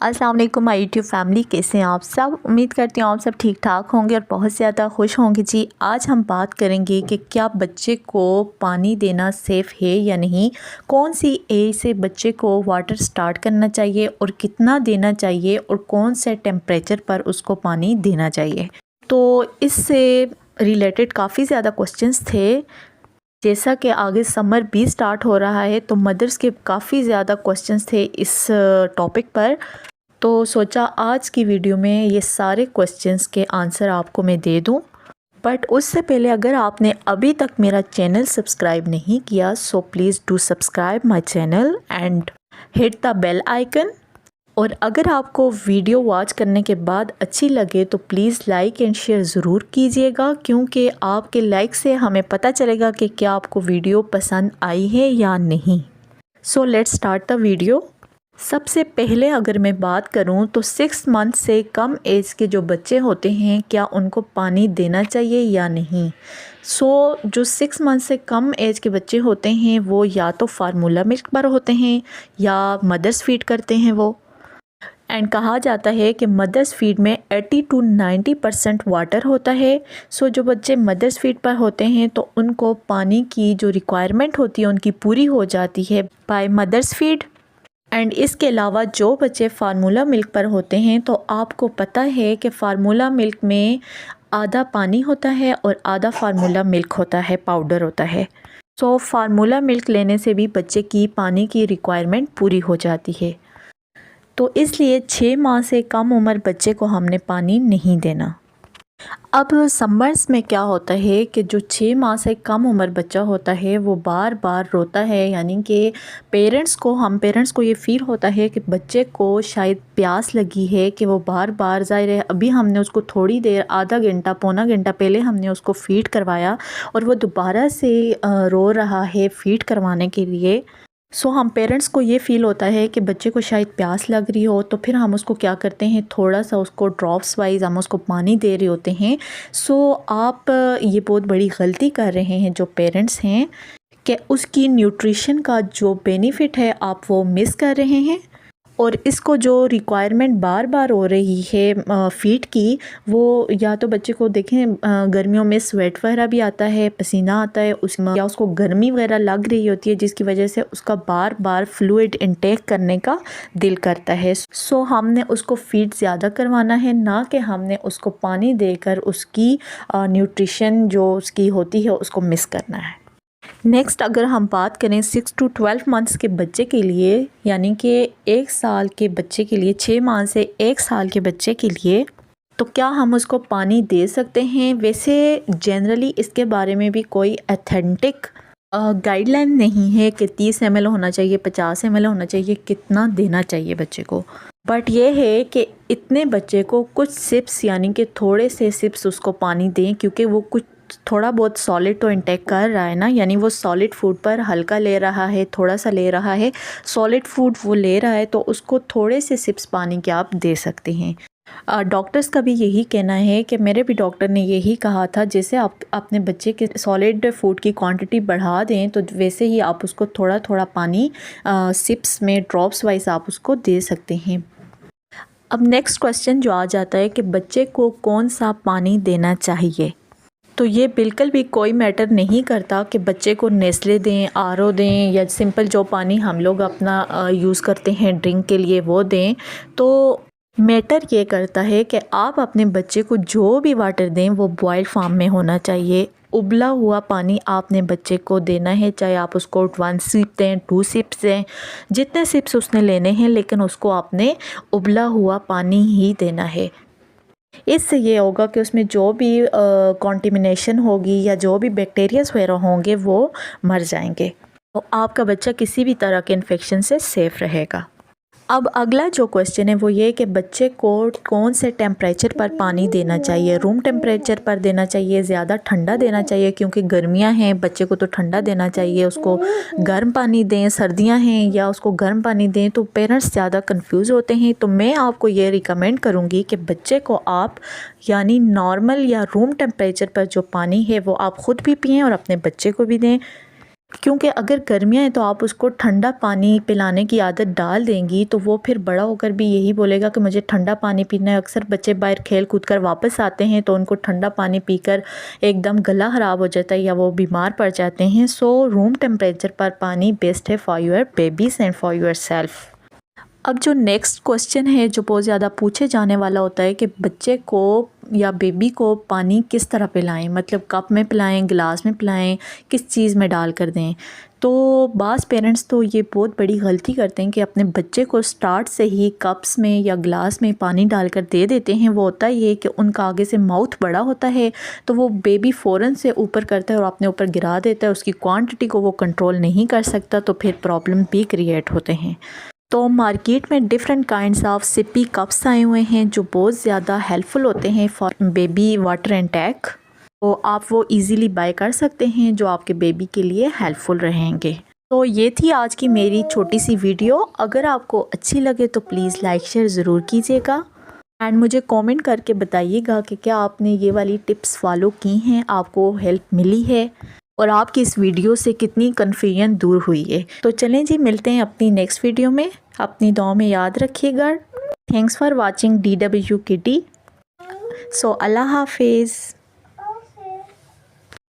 अस्सलाम वालेकुम my YouTube family, कैसे हैं आप सब। उम्मीद करती हूँ आप सब ठीक ठाक होंगे और बहुत ज़्यादा खुश होंगे। जी, आज हम बात करेंगे कि क्या बच्चे को पानी देना सेफ़ है या नहीं, कौन सी एज से बच्चे को वाटर स्टार्ट करना चाहिए और कितना देना चाहिए और कौन से टेम्परेचर पर उसको पानी देना चाहिए। तो इससे रिलेटेड काफ़ी ज़्यादा क्वेश्चंस थे। जैसा कि आगे समर भी स्टार्ट हो रहा है तो मदर्स के काफ़ी ज़्यादा क्वेश्चंस थे इस टॉपिक पर। तो सोचा आज की वीडियो में ये सारे क्वेश्चंस के आंसर आपको मैं दे दूं। बट उससे पहले अगर आपने अभी तक मेरा चैनल सब्सक्राइब नहीं किया so please do subscribe my channel and hit the bell icon. और अगर आपको वीडियो वॉच करने के बाद अच्छी लगे तो प्लीज़ लाइक एंड शेयर ज़रूर कीजिएगा, क्योंकि आपके लाइक से हमें पता चलेगा कि क्या आपको वीडियो पसंद आई है या नहीं। So let's start the video. सबसे पहले अगर मैं बात करूं तो 6 मंथ से कम एज के जो बच्चे होते हैं क्या उनको पानी देना चाहिए या नहीं। जो 6 मंथ से कम एज के बच्चे होते हैं वो या तो फार्मूला मिल्क पर होते हैं या मदर्स फीड करते हैं वो। एंड कहा जाता है कि मदर्स फीड में 80 to 90% वाटर होता है। जो बच्चे मदर्स फीड पर होते हैं तो उनको पानी की जो रिक्वायरमेंट होती है उनकी पूरी हो जाती है बाय मदर्स फीड। एंड इसके अलावा जो बच्चे फार्मूला मिल्क पर होते हैं तो आपको पता है कि फार्मूला मिल्क में आधा पानी होता है और आधा फार्मूला मिल्क होता है, पाउडर होता है। फार्मूला मिल्क लेने से भी बच्चे की पानी की रिक्वायरमेंट पूरी हो जाती है। तो इसलिए 6 माह से कम उम्र बच्चे को हमने पानी नहीं देना। अब समर्स में क्या होता है कि जो 6 माह से कम उम्र बच्चा होता है वो बार बार रोता है, यानी कि पेरेंट्स को ये फ़ील होता है कि बच्चे को शायद प्यास लगी है कि वो बार बार ज़ाहिर है अभी हमने उसको थोड़ी देर आधा घंटा पौना घंटा पहले हमने उसको फ़ीड करवाया और वो दोबारा से रो रहा है फ़ीड करवाने के लिए। हम पेरेंट्स को ये फ़ील होता है कि बच्चे को शायद प्यास लग रही हो, तो फिर हम उसको क्या करते हैं, थोड़ा सा उसको ड्रॉप्स वाइज हम उसको पानी दे रहे होते हैं। आप ये बहुत बड़ी गलती कर रहे हैं जो पेरेंट्स हैं कि उसकी न्यूट्रिशन का जो बेनिफिट है आप वो मिस कर रहे हैं। और इसको जो रिक्वायरमेंट बार बार हो रही है फ़ीड की, वो या तो बच्चे को देखें गर्मियों में स्वेट वगैरह भी आता है, पसीना आता है उसमें, या उसको गर्मी वगैरह लग रही होती है जिसकी वजह से उसका बार बार फ्लूइड इनटेक करने का दिल करता है। हमने उसको फ़ीड ज़्यादा करवाना है, ना कि हमने उसको पानी देकर उसकी न्यूट्रिशन जो उसकी होती है उसको मिस करना है। नेक्स्ट अगर हम बात करें 6 to 12 मंथ्स के बच्चे के लिए, यानी कि 1 साल के बच्चे के लिए, 6 माह से 1 साल के बच्चे के लिए, तो क्या हम उसको पानी दे सकते हैं। वैसे जनरली इसके बारे में भी कोई अथेंटिक गाइडलाइन नहीं है कि 30 ml होना चाहिए, 50 ml होना चाहिए, कितना देना चाहिए बच्चे को। बट ये है कि इतने बच्चे को कुछ सिप्स, यानी कि थोड़े से सिप्स उसको पानी दें, क्योंकि वो कुछ थोड़ा बहुत सॉलिड तो इंटेक कर रहा है ना, यानी वो सॉलिड फूड पर हल्का ले रहा है, थोड़ा सा ले रहा है, सॉलिड फूड वो ले रहा है, तो उसको थोड़े से सिप्स पानी के आप दे सकते हैं। डॉक्टर्स का भी यही कहना है कि मेरे भी डॉक्टर ने यही कहा था, जैसे आप अपने बच्चे के सॉलिड फूड की क्वांटिटी बढ़ा दें तो वैसे ही आप उसको थोड़ा थोड़ा पानी सिप्स में ड्रॉप्स वाइज आप उसको दे सकते हैं। अब नेक्स्ट क्वेश्चन जो आ जाता है कि बच्चे को कौन सा पानी देना चाहिए। तो ये बिल्कुल भी कोई मैटर नहीं करता कि बच्चे को नेस्ले दें, आरओ दें, या सिंपल जो पानी हम लोग अपना यूज़ करते हैं ड्रिंक के लिए वो दें। तो मैटर ये करता है कि आप अपने बच्चे को जो भी वाटर दें वो बॉयल फार्म में होना चाहिए। उबला हुआ पानी आपने बच्चे को देना है, चाहे आप उसको 1 सिप दें, 2 सिप्स दें, जितने सिप्स उसने लेने हैं, लेकिन उसको आपने उबला हुआ पानी ही देना है। इससे ये होगा कि उसमें जो भी कॉन्टिमिनेशन होगी या जो भी बैक्टीरियाज वगैरह होंगे वो मर जाएंगे, तो आपका बच्चा किसी भी तरह के इन्फेक्शन से सेफ़ रहेगा। अब अगला जो क्वेश्चन है वो ये कि बच्चे को कौन से टेम्परेचर पर पानी देना चाहिए। रूम टेम्परेचर पर देना चाहिए, ज़्यादा ठंडा देना चाहिए, क्योंकि गर्मियां हैं, बच्चे को तो ठंडा देना चाहिए, उसको गर्म पानी दें, सर्दियां हैं या उसको गर्म पानी दें, तो पेरेंट्स ज़्यादा कंफ्यूज होते हैं। तो मैं आपको ये रिकमेंड करूँगी कि बच्चे को आप यानी नॉर्मल या रूम टेम्परेचर पर जो पानी है वो आप ख़ुद भी पिएँ और अपने बच्चे को भी दें। क्योंकि अगर गर्मियाँ हैं तो आप उसको ठंडा पानी पिलाने की आदत डाल देंगी तो वो फिर बड़ा होकर भी यही बोलेगा कि मुझे ठंडा पानी पीना है। अक्सर बच्चे बाहर खेल कूद कर वापस आते हैं तो उनको ठंडा पानी पीकर एकदम गला ख़राब हो जाता है या वो बीमार पड़ जाते हैं। सो रूम टेम्परेचर पर पानी बेस्ट है for your babies and for your self. अब जो नेक्स्ट क्वेश्चन है जो बहुत ज़्यादा पूछे जाने वाला होता है कि बच्चे को या बेबी को पानी किस तरह पिलाएं, मतलब कप में पिलाएं, गिलास में पिलाएं, किस चीज़ में डाल कर दें। तो बाज़ पेरेंट्स तो ये बहुत बड़ी गलती करते हैं कि अपने बच्चे को स्टार्ट से ही कप्स में या गिलास में पानी डालकर दे देते हैं। वो होता ये कि उनका आगे से माउथ बड़ा होता है तो वो बेबी फ़ौरन से ऊपर करता है और अपने ऊपर गिरा देता है, उसकी क्वांटिटी को वो कंट्रोल नहीं कर सकता तो फिर प्रॉब्लम भी क्रिएट होते हैं। तो मार्केट में different kinds of CP cups आए हुए हैं जो बहुत ज़्यादा हेल्पफुल होते हैं फॉर बेबी वाटर इनटेक। तो आप वो इजीली बाय कर सकते हैं जो आपके बेबी के लिए हेल्पफुल रहेंगे। तो ये थी आज की मेरी छोटी सी वीडियो। अगर आपको अच्छी लगे तो प्लीज़ लाइक शेयर ज़रूर कीजिएगा एंड मुझे कमेंट करके बताइएगा कि क्या आपने ये वाली टिप्स फॉलो की हैं, आपको हेल्प मिली है और आपकी इस वीडियो से कितनी कन्फ्यूजन दूर हुई है। तो चलें जी, मिलते हैं अपनी नेक्स्ट वीडियो में। अपनी दुआ में याद रखिएगा। Thanks for watching DW Kitty। सो अल्लाह हाफिज़।